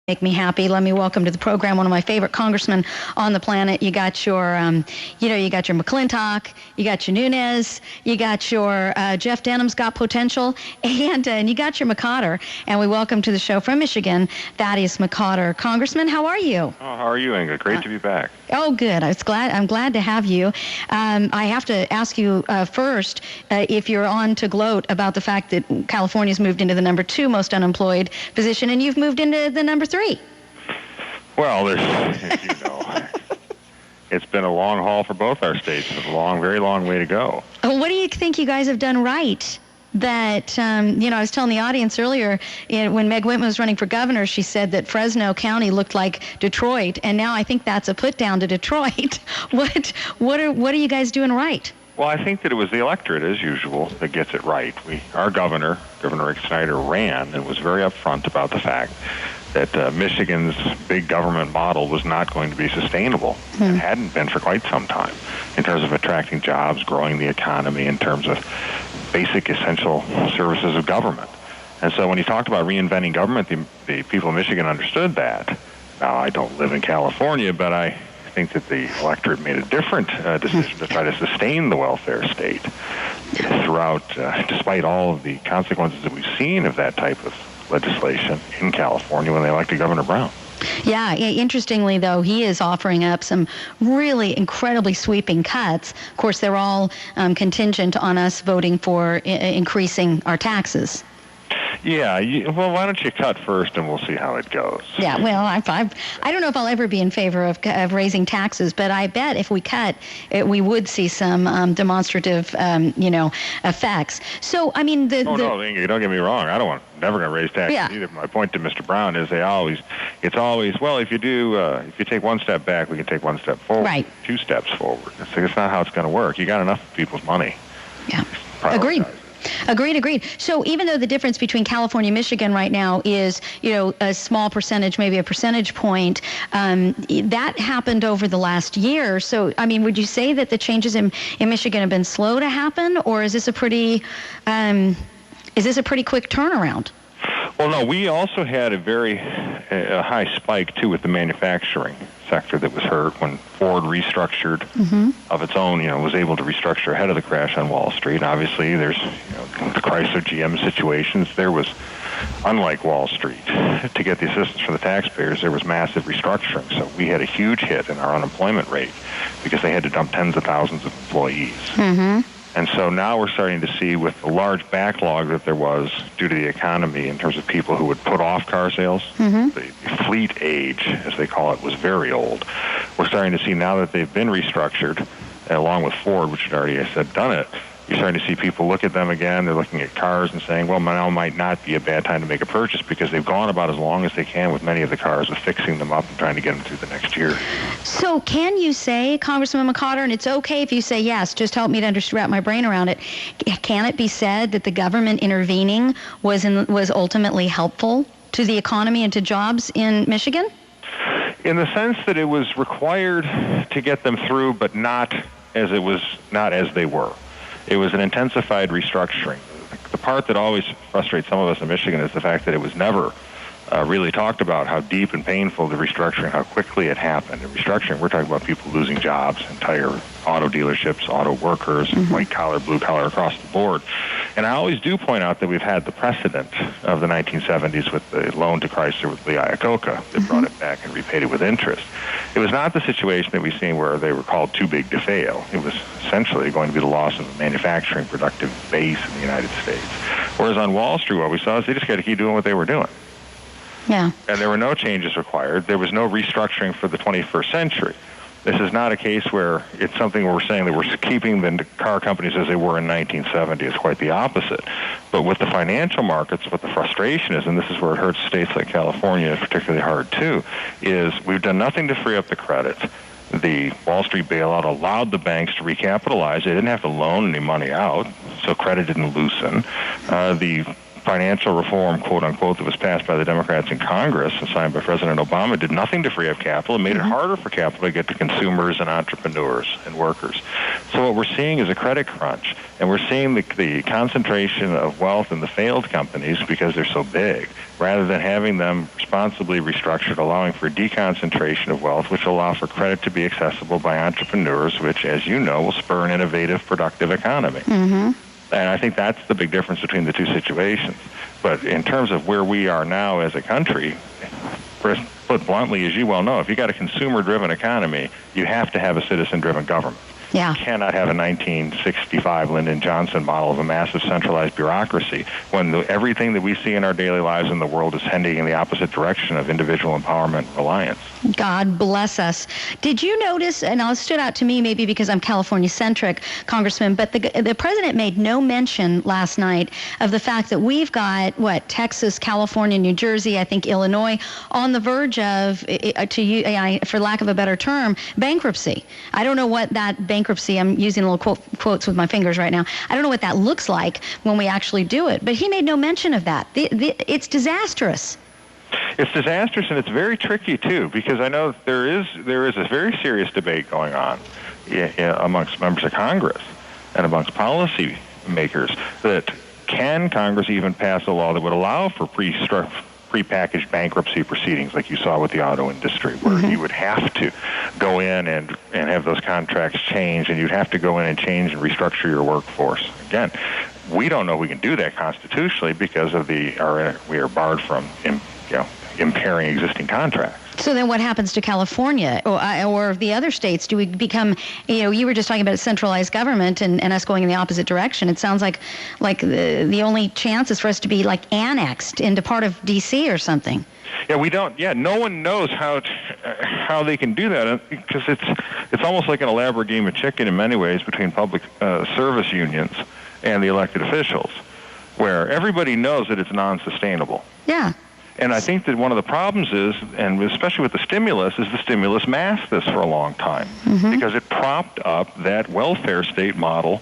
Make me happy. Let me welcome to the program one of my favorite congressmen on the planet. You got your, you got your McClintock, you got your Nunes, you got your Jeff Denham's got potential, and you got your McCotter. And we welcome to the show from Michigan, Thaddeus McCotter. Congressman, how are you? Oh, how are you, Inga? Great to be back. Oh, good. I'm glad to have you. I have to ask you first if you're on to gloat about the fact that California's moved into the number 2 most unemployed position, and you've moved into the number 3. Well, as you know, it's been a long haul for both our states. It's a long, very long way to go. What do you think you guys have done right? That, I was telling the audience earlier, when Meg Whitman was running for governor, she said that Fresno County looked like Detroit, and now I think that's a put down to Detroit. What are you guys doing right? Well, I think that it was the electorate, as usual, that gets it right. Our Governor Rick Snyder, ran and was very upfront about the fact that Michigan's big government model was not going to be sustainable and hadn't been for quite some time in terms of attracting jobs, growing the economy, in terms of basic essential services of government. And so when he talked about reinventing government, the people of Michigan understood that. Now, I don't live in California, but I think that the electorate made a different decision to try to sustain the welfare state throughout, despite all of the consequences that we've seen of that type of legislation in California when they elected Governor Brown. Yeah, interestingly, though, he is offering up some really incredibly sweeping cuts. Of course, they're all contingent on us voting for increasing our taxes. Yeah, well, why don't you cut first and we'll see how it goes. Yeah, well, I don't know if I'll ever be in favor of raising taxes, but I bet if we cut, we would see some demonstrative, effects. So, I mean, no, Inga, don't get me wrong. Never going to raise taxes either. My point to Mr. Brown is it's always, well, if you take one step back, we can take one step forward. Right. 2 steps forward. It's not how it's going to work. You got enough people's money. Yeah. Agreed. So even though the difference between California and Michigan right now is, a small percentage, maybe a percentage point, that happened over the last year. So, I mean, would you say that the changes in Michigan have been slow to happen, or is this a pretty quick turnaround? Well, no, we also had a very high spike, too, with the manufacturing sector that was hurt when Ford restructured of its own, was able to restructure ahead of the crash on Wall Street. And obviously, there's the Chrysler GM situations. There was, unlike Wall Street, to get the assistance from the taxpayers, there was massive restructuring. So we had a huge hit in our unemployment rate because they had to dump tens of thousands of employees. And so now we're starting to see, with the large backlog that there was due to the economy in terms of people who would put off car sales, the fleet age, as they call it, was very old. We're starting to see now that they've been restructured, along with Ford, which had already, I said, done it, you're starting to see people look at them again. They're looking at cars and saying, well, now might not be a bad time to make a purchase, because they've gone about as long as they can with many of the cars, with fixing them up and trying to get them through the next year. So can you say, Congressman McCotter, and it's okay if you say yes, just help me to wrap my brain around it, can it be said that the government intervening was ultimately helpful to the economy and to jobs in Michigan? In the sense that it was required to get them through, but not as they were. It was an intensified restructuring. The part that always frustrates some of us in Michigan is the fact that it was never really talked about how deep and painful the restructuring, how quickly it happened. In restructuring, we're talking about people losing jobs, entire auto dealerships, auto workers, white collar, blue collar, across the board. And I always do point out that we've had the precedent of the 1970s with the loan to Chrysler with Lee Iacocca that brought it back and repaid it with interest. It was not the situation that we've seen where they were called too big to fail. It was essentially going to be the loss of a manufacturing productive base in the United States. Whereas on Wall Street, what we saw is they just got to keep doing what they were doing. Yeah. And there were no changes required. There was no restructuring for the 21st century. This is not a case where it's something where we're saying that we're keeping the car companies as they were in 1970. It's quite the opposite. But with the financial markets, what the frustration is, and this is where it hurts states like California particularly hard too, is we've done nothing to free up the credit. The Wall Street bailout allowed the banks to recapitalize. They didn't have to loan any money out, so credit didn't loosen. The financial reform, quote unquote, that was passed by the Democrats in Congress and signed by President Obama did nothing to free up capital. It made it harder for capital to get to consumers and entrepreneurs and workers. So what we're seeing is a credit crunch, and we're seeing the concentration of wealth in the failed companies because they're so big, rather than having them responsibly restructured, allowing for deconcentration of wealth, which will allow for credit to be accessible by entrepreneurs, which, as you know, will spur an innovative, productive economy. And I think that's the big difference between the two situations. But in terms of where we are now as a country, put bluntly, as you well know, if you got a consumer-driven economy, you have to have a citizen-driven government. Yeah. You cannot have a 1965 Lyndon Johnson model of a massive centralized bureaucracy when everything that we see in our daily lives in the world is heading in the opposite direction of individual empowerment and reliance. God bless us. Did you notice, and it stood out to me maybe because I'm California-centric, Congressman, but the president made no mention last night of the fact that we've got, Texas, California, New Jersey, I think Illinois, on the verge of, for lack of a better term, bankruptcy. I don't know what that bankruptcy, I'm using little quotes with my fingers right now, I don't know what that looks like when we actually do it, but he made no mention of that. It's disastrous. It's disastrous, and it's very tricky, too, because I know there is a very serious debate going on amongst members of Congress and amongst policy makers that can Congress even pass a law that would allow for prepackaged bankruptcy proceedings like you saw with the auto industry, where you would have to go in and have those contracts changed, and you'd have to go in and change and restructure your workforce. Again, we don't know we can do that constitutionally because of we are barred from impairing existing contracts. So then what happens to California or the other states? Do we become, you were just talking about a centralized government and us going in the opposite direction. It sounds like the only chance is for us to be annexed into part of D.C. or something. Yeah, we don't. Yeah, no one knows how they can do that because it's almost like an elaborate game of chicken in many ways between public service unions and the elected officials, where everybody knows that it's non-sustainable. Yeah. And I think that one of the problems is, and especially with the stimulus masked this for a long time because it propped up that welfare state model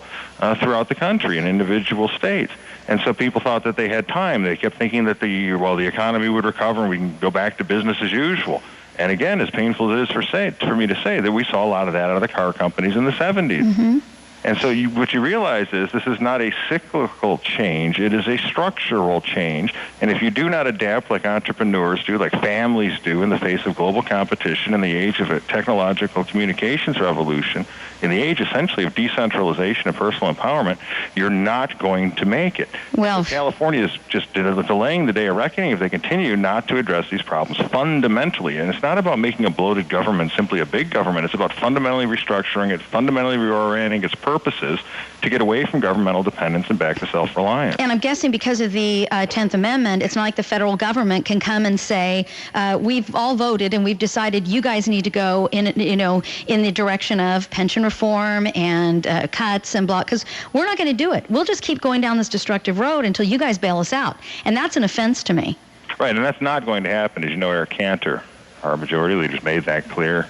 throughout the country in individual states. And so people thought that they had time. They kept thinking that the economy would recover and we can go back to business as usual. And again, as painful as it is for me to say, that we saw a lot of that out of the car companies in the 70s. And so what you realize is this is not a cyclical change. It is a structural change. And if you do not adapt like entrepreneurs do, like families do in the face of global competition in the age of a technological communications revolution, in the age essentially of decentralization and personal empowerment, you're not going to make it. Well, so California is just delaying the day of reckoning if they continue not to address these problems fundamentally. And it's not about making a bloated government simply a big government. It's about fundamentally restructuring it, fundamentally reorienting its purposes to get away from governmental dependence and back to self-reliance. And I'm guessing because of the 10th Amendment, it's not like the federal government can come and say, we've all voted and we've decided you guys need to go in the direction of pension reform and cuts and blah, because we're not going to do it. We'll just keep going down this destructive road until you guys bail us out. And that's an offense to me. Right, and that's not going to happen. As you know, Eric Cantor, our majority leader, made that clear.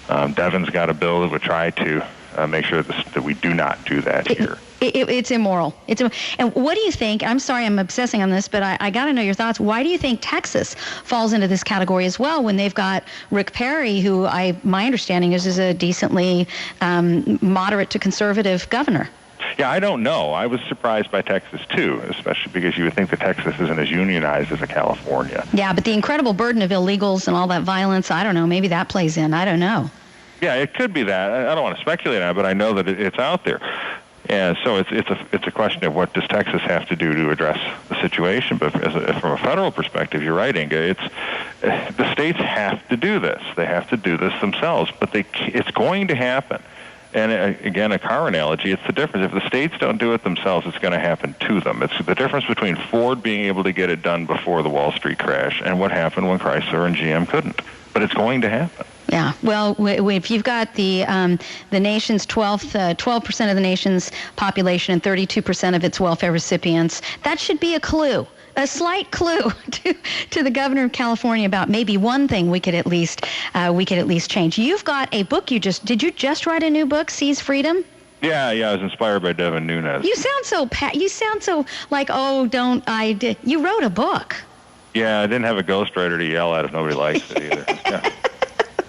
Devin's got a bill that would try to make sure that we do not do that here. It's immoral. And what do you think? I'm sorry I'm obsessing on this, but I got to know your thoughts. Why do you think Texas falls into this category as well when they've got Rick Perry, who my understanding is a decently moderate to conservative governor? Yeah, I don't know. I was surprised by Texas, too, especially because you would think that Texas isn't as unionized as California. Yeah, but the incredible burden of illegals and all that violence, I don't know. Maybe that plays in. I don't know. Yeah, it could be that. I don't want to speculate on it, but I know that it's out there. And so it's a question of what does Texas have to do to address the situation. But from a federal perspective, you're right, Inga. The states have to do this. They have to do this themselves. But it's going to happen. And again, a car analogy, it's the difference. If the states don't do it themselves, it's going to happen to them. It's the difference between Ford being able to get it done before the Wall Street crash and what happened when Chrysler and GM couldn't. But it's going to happen. Yeah, well, if you've got the nation's 12% of the nation's population and 32% of its welfare recipients, that should be a clue, a slight clue to the governor of California about maybe one thing we could at least change. You've got a book did you just write a new book, Seize Freedom? Yeah, I was inspired by Devin Nunes. You sound so like, oh, don't I did. You wrote a book. Yeah, I didn't have a ghostwriter to yell at if nobody likes it either. Yeah.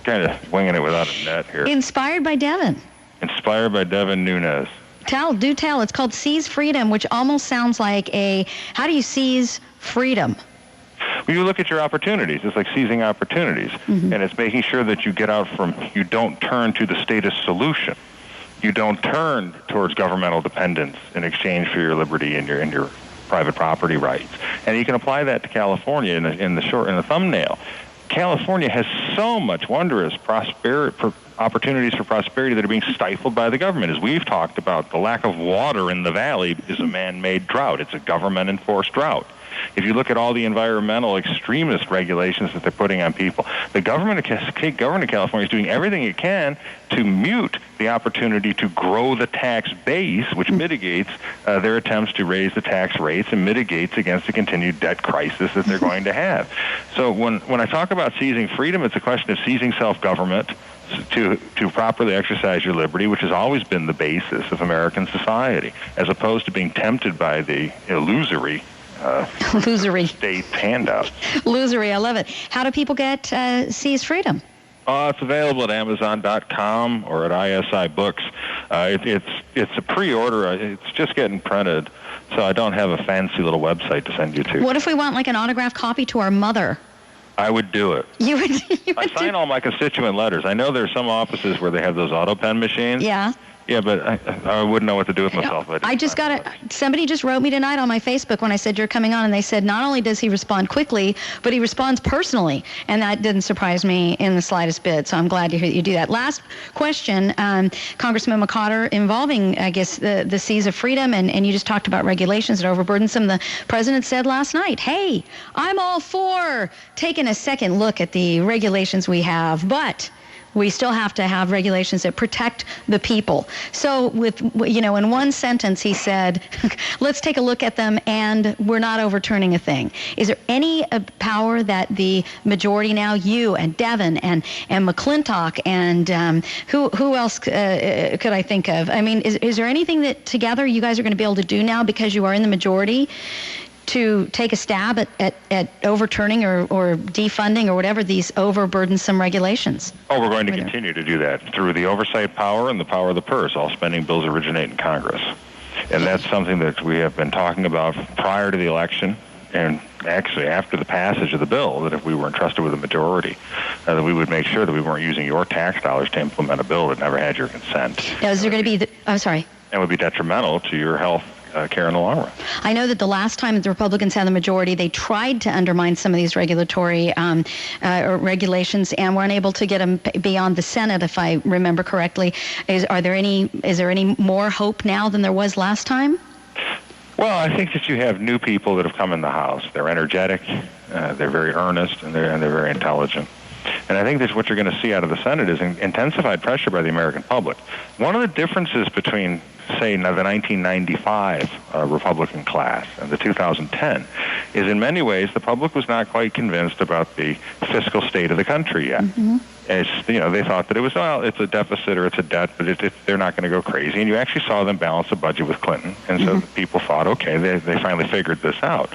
Kind of winging it without a net here. Inspired by Devin. Inspired by Devin Nunes. Do tell. It's called Seize Freedom, which almost sounds like how do you seize freedom? Well, you look at your opportunities. It's like seizing opportunities. Mm-hmm. And it's making sure that you don't turn to the status solution. You don't turn towards governmental dependence in exchange for your liberty and your private property rights. And you can apply that to California in the thumbnail. California has so much wondrous opportunities for prosperity that are being stifled by the government. As we've talked about, the lack of water in the valley is a man-made drought. It's a government-enforced drought. If you look at all the environmental extremist regulations that they're putting on people, the government of California is doing everything it can to mute the opportunity to grow the tax base, which mitigates their attempts to raise the tax rates and mitigates against the continued debt crisis that they're going to have. So when I talk about seizing freedom, it's a question of seizing self-government to properly exercise your liberty, which has always been the basis of American society, as opposed to being tempted by the illusory state handouts. Illusory, I love it. How do people get Seize Freedom? It's available at Amazon.com or at ISI Books. It's a pre-order. It's just getting printed, so I don't have a fancy little website to send you to. What if we want like an autographed copy to our mother? I would do it. You would I sign all my constituent letters. I know there's some offices where they have those auto pen machines. Yeah. Yeah, but I wouldn't know what to do with myself. Somebody just wrote me tonight on my Facebook when I said you're coming on, and they said not only does he respond quickly, but he responds personally, and that didn't surprise me in the slightest bit, so I'm glad to hear that you do that. Last question, Congressman McCotter, involving, I guess, the Seize of Freedom, and you just talked about regulations that are overburdensome. The president said last night, hey, I'm all for taking a second look at the regulations we have, but we still have to have regulations that protect the people. So in one sentence he said, let's take a look at them and we're not overturning a thing. Is there any power that the majority now, you and Devin and McClintock and who else could I think of? I mean, is there anything that together you guys are going to be able to do now because you are in the majority to take a stab at overturning or defunding or whatever these overburdensome regulations? Oh, we're going to continue to do that through the oversight power and the power of the purse. All spending bills originate in Congress. And that's something that we have been talking about prior to the election and actually after the passage of the bill, that if we were entrusted with a majority, that we would make sure that we weren't using your tax dollars to implement a bill that never had your consent. Now, is there going to be I'm sorry. And would be detrimental to your health care in the long run. I know that the last time the Republicans had the majority, they tried to undermine some of these regulatory regulations and were unable to get them beyond the Senate, if I remember correctly. Is there any more hope now than there was last time? Well, I think that you have new people that have come in the House. They're energetic, they're very earnest, and they're very intelligent. And I think that's what you're going to see out of the Senate is intensified pressure by the American public. One of the differences between, say, the 1995 Republican class and the 2010 is in many ways the public was not quite convinced about the fiscal state of the country yet. Mm-hmm. They thought that it was, it's a deficit or it's a debt, but they're not going to go crazy. And you actually saw them balance a budget with Clinton. And so people thought, okay, they finally figured this out.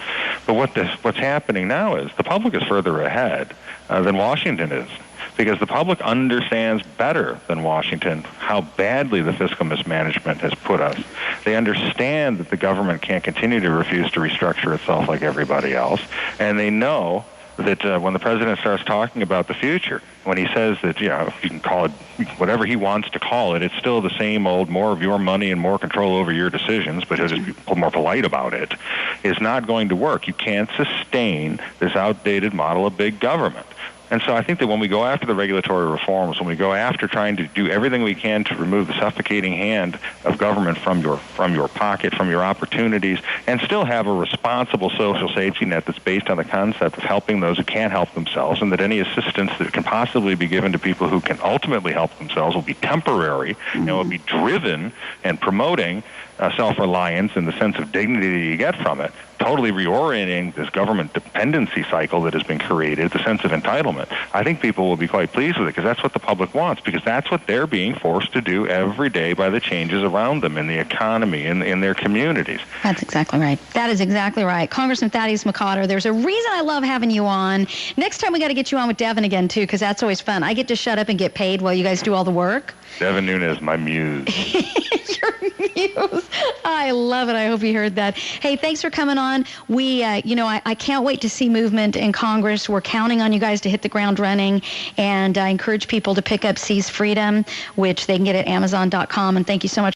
But what's happening now is the public is further ahead than Washington is, because the public understands better than Washington how badly the fiscal mismanagement has put us. They understand that the government can't continue to refuse to restructure itself like everybody else. And they know that when the president starts talking about the future, when he says that, you can call it whatever he wants to call it, it's still the same old, more of your money and more control over your decisions, but he'll just be more polite about it, is not going to work. You can't sustain this outdated model of big government. And so I think that when we go after the regulatory reforms, when we go after trying to do everything we can to remove the suffocating hand of government from your pocket, from your opportunities, and still have a responsible social safety net that's based on the concept of helping those who can't help themselves, and that any assistance that can possibly be given to people who can ultimately help themselves will be temporary and will be driven and promoting self-reliance and the sense of dignity that you get from it, totally reorienting this government dependency cycle that has been created, the sense of entitlement, I think people will be quite pleased with it because that's what the public wants, because that's what they're being forced to do every day by the changes around them in the economy, in their communities. That's exactly right. That is exactly right. Congressman Thaddeus McCotter, there's a reason I love having you on. Next time we got to get you on with Devin again, too, because that's always fun. I get to shut up and get paid while you guys do all the work. Devin Nunes, my muse. Your muse. I love it. I hope you heard that. Hey, thanks for coming on. We, I can't wait to see movement in Congress. We're counting on you guys to hit the ground running, and I encourage people to pick up Seize Freedom, which they can get at Amazon.com. And thank you so much.